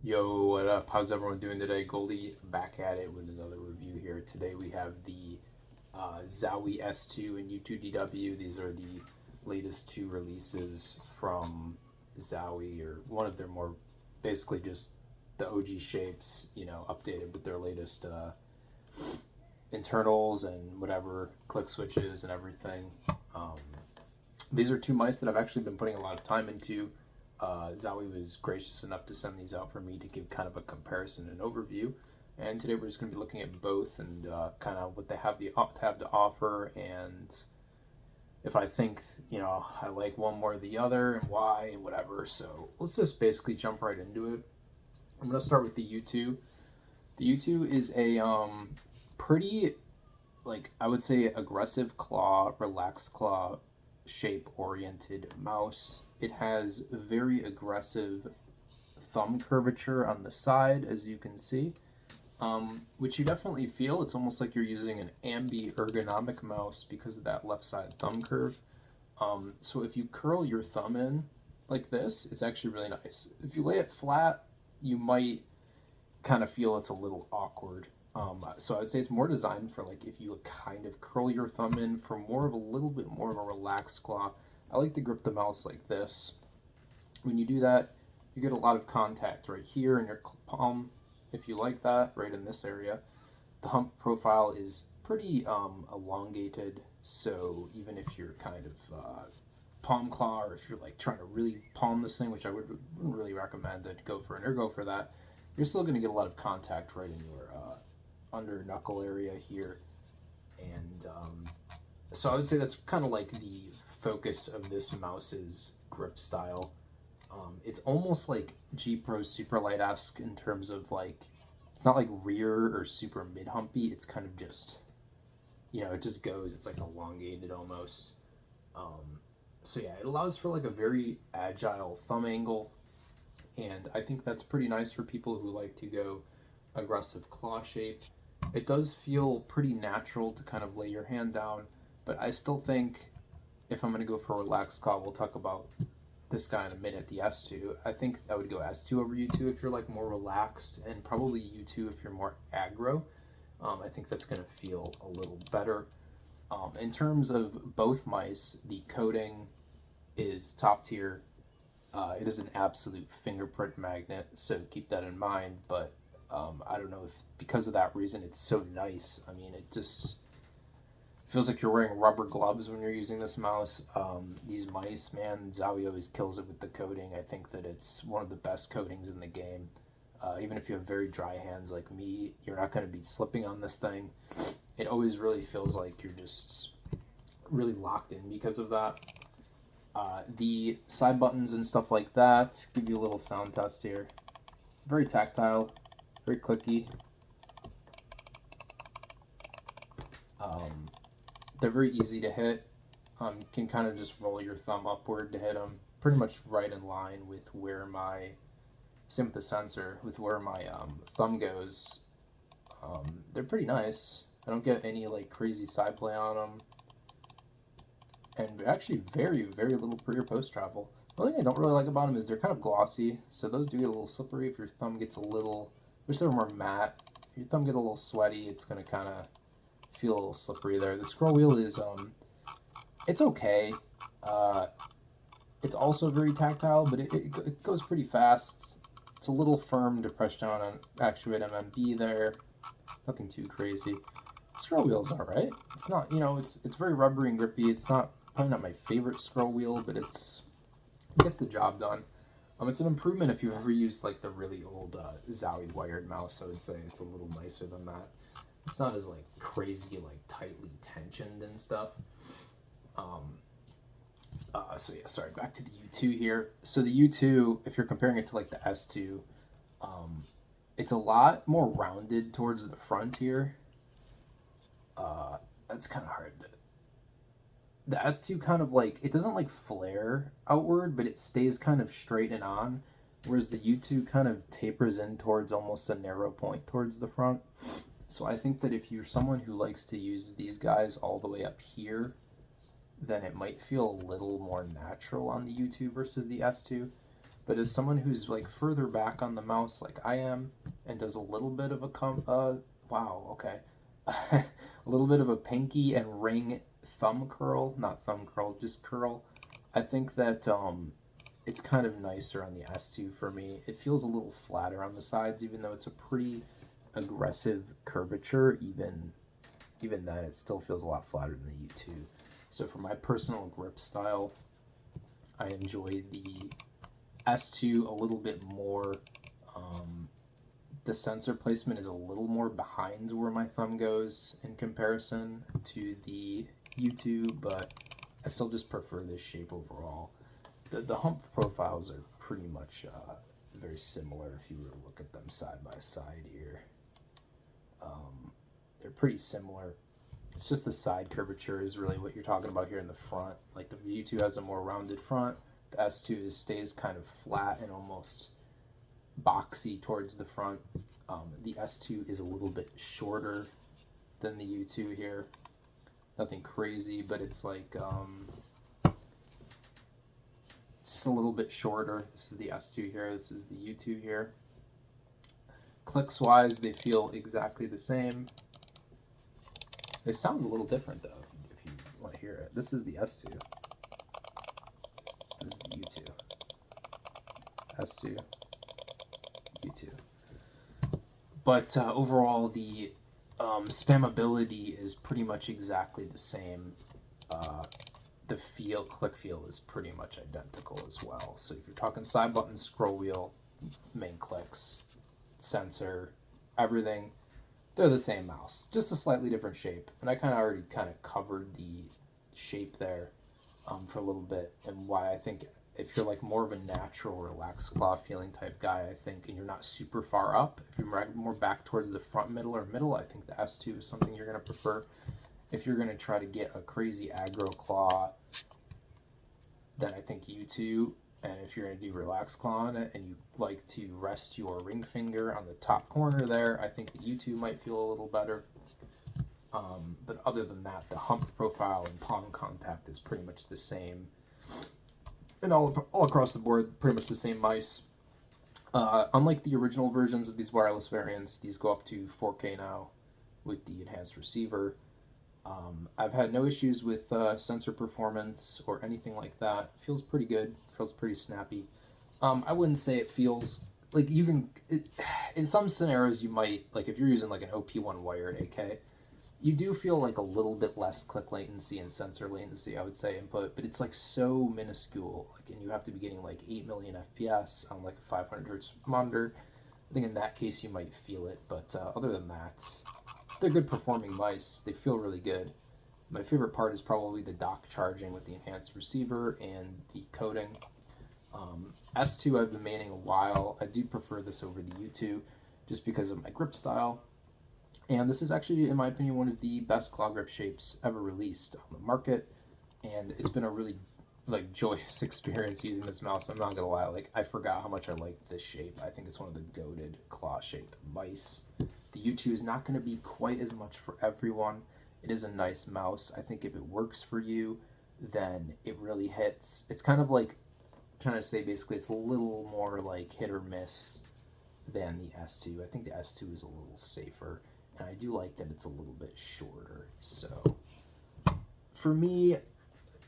Yo, what up? How's everyone doing today? Goldie back at it with another review here. Today we have the Zowie S2 and U2-DW. These are the latest two releases from Zowie, or one of their more basically just the OG shapes, updated with their latest internals and whatever click switches and everything. Um, these are two mice that I've actually been putting a lot of time into. Zowie was gracious enough to send these out for me to give kind of a comparison and overview. And today we're just going to be looking at both and kind of what they have to offer, and if I think I like one more or the other and why and whatever. So let's just basically jump right into it. I'm going to start with the U2. The U2 is a pretty, like, I would say aggressive claw, relaxed claw shape oriented mouse. It has very aggressive thumb curvature on the side, as you can see, which you definitely feel. It's almost like you're using an ambi ergonomic mouse because of that left side thumb curve. So if you curl your thumb in like this, it's actually really nice. If you lay it flat, you might kind of feel it's a little awkward. So I would say it's more designed for, like, if you kind of curl your thumb in for more of a little bit more of a relaxed claw. I like to grip the mouse like this. When you do that, you get a lot of contact right here in your palm. If you like that, right in this area. The hump profile is pretty elongated, so even if you're kind of palm claw, or if you're like trying to really palm this thing, which I wouldn't really recommend to go for an ergo for that, you're still going to get a lot of contact right in your under knuckle area here. And so I would say that's kind of like the focus of this mouse's grip style. It's almost like G Pro Superlight-esque in terms of, like, it's not like rear or super mid humpy. It's kind of just, it just goes. It's like elongated almost. So yeah, it allows for like a very agile thumb angle, and I think that's pretty nice for people who like to go aggressive claw shape. It does feel pretty natural to kind of lay your hand down, but I still think if I'm going to go for a relaxed claw, we'll talk about this guy in a minute, the S2. I think I would go S2 over U2 if you're like more relaxed, and probably U2 if you're more aggro. I think that's going to feel a little better. In terms of both mice, the coating is top tier. It is an absolute fingerprint magnet, so keep that in mind. But I don't know if because of that reason it's so nice. I mean, it just feels like you're wearing rubber gloves when you're using this mouse. These mice, man, Zowie always kills it with the coating. I think that it's one of the best coatings in the game. Even if you have very dry hands like me, you're not going to be slipping on this thing. It always really feels like you're just really locked in because of that. The side buttons and stuff like that, give you a little sound test here. Very tactile, very clicky. They're very easy to hit. You can kind of just roll your thumb upward to hit them, pretty much right in line with where my, same with the sensor, with where my thumb goes. They're pretty nice. I don't get any like crazy side play on them, and actually very, very little pre or post travel. The only thing I don't really like about them is they're kind of glossy, so those do get a little slippery if your thumb gets a little, wish they were more matte. If your thumb get a little sweaty, it's going to kind of feel a little slippery there. The scroll wheel is, it's okay. It's also very tactile, but it goes pretty fast. It's a little firm to press down on actuate MMB there. Nothing too crazy. The scroll wheel's alright. It's not, it's very rubbery and grippy. It's probably not my favorite scroll wheel, but it gets the job done. It's an improvement if you've ever used like the really old Zowie wired mouse. I would say it's a little nicer than that. It's not as like crazy, like tightly tensioned and stuff. So yeah, sorry, back to the U2 here. So the U2, if you're comparing it to like the S2, it's a lot more rounded towards the front here. That's kind of hard. The S2 kind of like, it doesn't like flare outward, but it stays kind of straight and on, whereas the U2 kind of tapers in towards almost a narrow point towards the front. So I think that if you're someone who likes to use these guys all the way up here, then it might feel a little more natural on the U2 versus the S2. but as someone who's like further back on the mouse like I am and does a little bit of wow, okay. A little bit of a pinky and ring thumb curl, not thumb curl, just curl. I think that it's kind of nicer on the S2 for me. It feels a little flatter on the sides, even though it's a pretty aggressive curvature. Even then, it still feels a lot flatter than the U2. So for my personal grip style, I enjoy the S2 a little bit more. The sensor placement is a little more behind where my thumb goes in comparison to the U2, but I still just prefer this shape overall. The hump profiles are pretty much very similar if you were to look at them side by side here. They're pretty similar. It's just the side curvature is really what you're talking about here in the front. Like the U2 has a more rounded front. The S2 stays kind of flat and almost boxy towards the front. The S2 is a little bit shorter than the U2 here. Nothing crazy, but it's like it's just a little bit shorter. This is the S2 here. This is the U2 here. Clicks wise, they feel exactly the same. They sound a little different though, if you want to hear it. This is the S2. This is the U2. S2. U2. But overall, the spammability is pretty much exactly the same. The click feel is pretty much identical as well. So if you're talking side button, scroll wheel, main clicks, sensor, everything, they're the same mouse, just a slightly different shape. And I already covered the shape there for a little bit, and why I think if you're like more of a natural relaxed claw feeling type guy, I think, and you're not super far up, if you're more back towards the front middle, I think the S2 is something you're going to prefer. If you're going to try to get a crazy aggro claw, then I think U2. And if you're going to do relaxed claw on it and you like to rest your ring finger on the top corner there, I think the U2 might feel a little better. But other than that, the hump profile and palm contact is pretty much the same. And all across the board, pretty much the same mice. Unlike the original versions of these wireless variants, these go up to 4K now with the enhanced receiver. I've had no issues with sensor performance or anything like that. Feels pretty good. Feels pretty snappy. I wouldn't say it feels like in some scenarios you might, like if you're using like an OP1 wired AK, you do feel like a little bit less click latency and sensor latency, I would say, input, but it's like so minuscule. Like, and you have to be getting like 8 million FPS on like a 500 hertz monitor. I think in that case you might feel it, but other than that, they're good performing mice. They feel really good. My favorite part is probably the dock charging with the enhanced receiver and the coding. S2 I've been maining a while. I do prefer this over the U2 just because of my grip style. And this is actually, in my opinion, one of the best claw grip shapes ever released on the market. And it's been a really joyous experience using this mouse. I'm not gonna lie, I forgot how much I like this shape. I think it's one of the goated claw shaped mice. The U2 is not gonna be quite as much for everyone. It is a nice mouse. I think if it works for you, then it really hits. It's kind of like trying to say basically it's a little more like hit or miss than the S2. I think the S2 is a little safer, and I do like that it's a little bit shorter. So for me,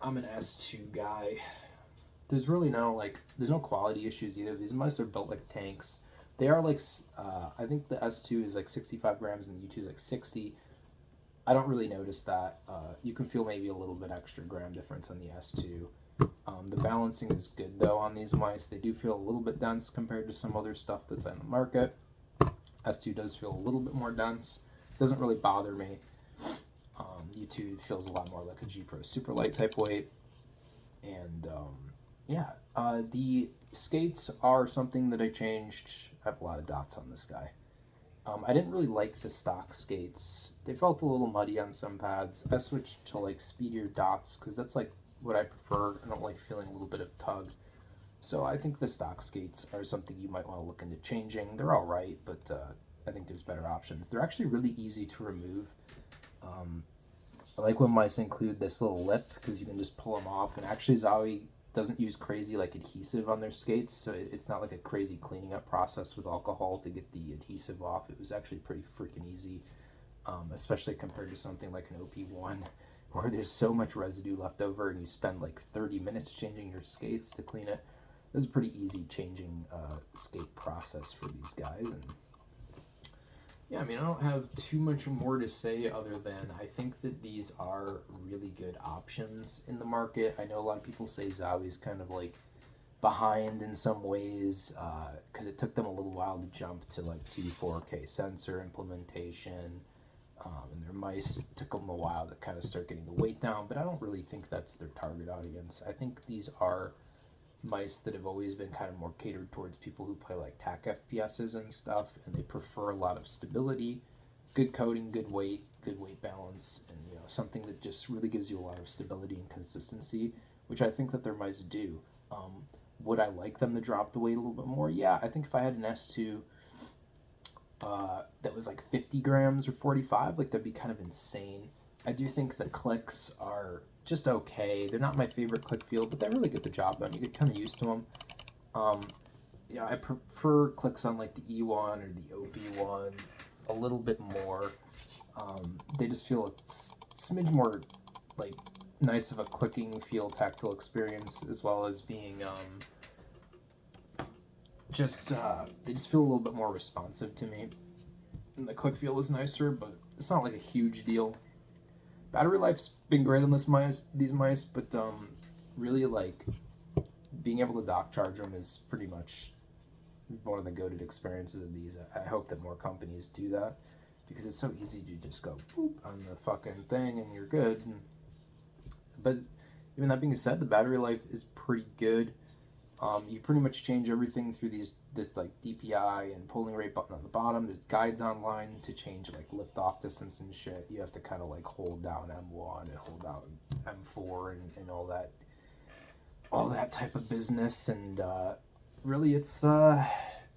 I'm an S2 guy. There's really there's no quality issues either. These mice are built like tanks. They are I think the S2 is like 65 grams and the U2 is like 60. I don't really notice that. You can feel maybe a little bit extra gram difference on the S2. The balancing is good though on these mice. They do feel a little bit dense compared to some other stuff that's on the market. S2 does feel a little bit more dense. Doesn't really bother me. U2 feels a lot more like a G Pro Superlight type weight. And the skates are something that I changed. I have a lot of dots on this guy. I didn't really like the stock skates. They felt a little muddy on some pads. I switched to speedier dots because that's what I prefer. I don't like feeling a little bit of tug. So I think the stock skates are something you might want to look into changing. They're all right, but I think there's better options. They're actually really easy to remove. I like when mice include this little lip because you can just pull them off. And actually Zowie doesn't use crazy like adhesive on their skates, so it's not like a crazy cleaning up process with alcohol to get the adhesive off. It was actually pretty freaking easy, especially compared to something like an OP1 where there's so much residue left over and you spend like 30 minutes changing your skates to clean it. This is a pretty easy changing skate process for these guys. And yeah, I mean, I don't have too much more to say other than I think that these are really good options in the market. I know a lot of people say Zowie's kind of like behind in some ways because it took them a little while to jump to like 4K sensor implementation. And their mice took them a while to kind of start getting the weight down, but I don't really think that's their target audience. I think these are mice that have always been kind of more catered towards people who play like TAC FPSs and stuff, and they prefer a lot of stability, good coating, good weight balance, and something that just really gives you a lot of stability and consistency, which I think that their mice do. Would I like them to drop the weight a little bit more? Yeah, I think if I had an S2 that was like 50 grams or 45, like that'd be kind of insane. I do think the clicks are just okay. They're not my favorite click feel, but they really get the job done. You get kind of used to them. I prefer clicks on like the E1 or the OP1 a little bit more. They just feel a smidge more like nice of a clicking feel, tactile experience, as well as being they just feel a little bit more responsive to me. And the click feel is nicer, but it's not like a huge deal. Battery life's been great on these mice, but really like being able to dock charge them is pretty much one of the goated experiences of these. I hope that more companies do that because it's so easy to just go boop on the fucking thing and you're good. But even that being said, the battery life is pretty good. You pretty much change everything through this like DPI and polling rate button on the bottom. There's guides online to change like lift off distance and shit. You have to kind of like hold down M1 and hold down M4 and all that type of business. And really, it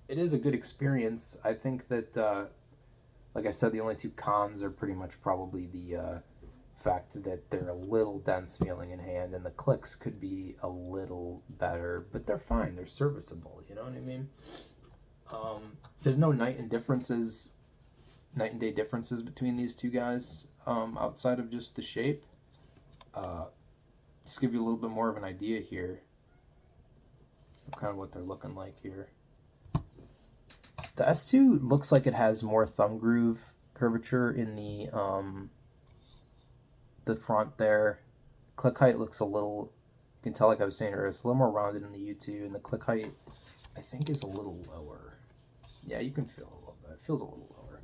is a good experience. I think that like I said, the only two cons are pretty much probably the fact that they're a little dense feeling in hand, and the clicks could be a little better, but they're fine. They're serviceable. You know what I mean? There's no night and day differences between these two guys outside of just the shape. Just give you a little bit more of an idea here of kind of what they're looking like here. The S2 looks like it has more thumb groove curvature in the front there. Click height looks a little, you can tell like I was saying earlier, it's a little more rounded in the U2, and the click height I think is a little lower. Yeah, you can feel a little bit. It feels a little lower.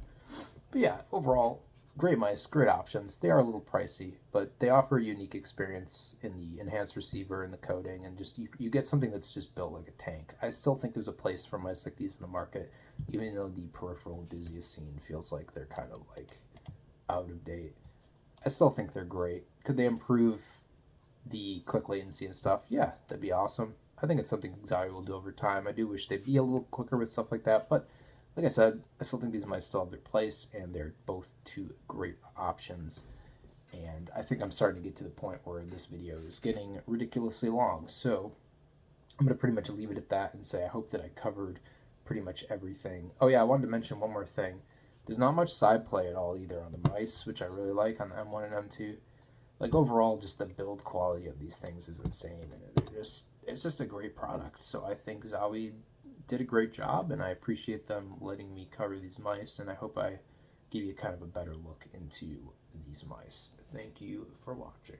But yeah, overall, great mice, great options. They are a little pricey, but they offer a unique experience in the enhanced receiver and the coating, and just you get something that's just built like a tank. I still think there's a place for mice like these in the market, even though the peripheral enthusiast scene feels like they're kind of like out of date. I still think they're great. Could they improve the click latency and stuff? Yeah, that'd be awesome. I think it's something Zowie will do over time. I do wish they'd be a little quicker with stuff like that, but like I said, I still think these might still have their place, and they're both two great options. And I think I'm starting to get to the point where this video is getting ridiculously long, so I'm going to pretty much leave it at that and say I hope that I covered pretty much everything. Oh yeah, I wanted to mention one more thing. There's not much side play at all either on the mice, which I really like on the M1 and M2. Like overall, just the build quality of these things is insane, and it's just a great product. So I think Zowie did a great job, and I appreciate them letting me cover these mice, and I hope I give you kind of a better look into these mice. Thank you for watching.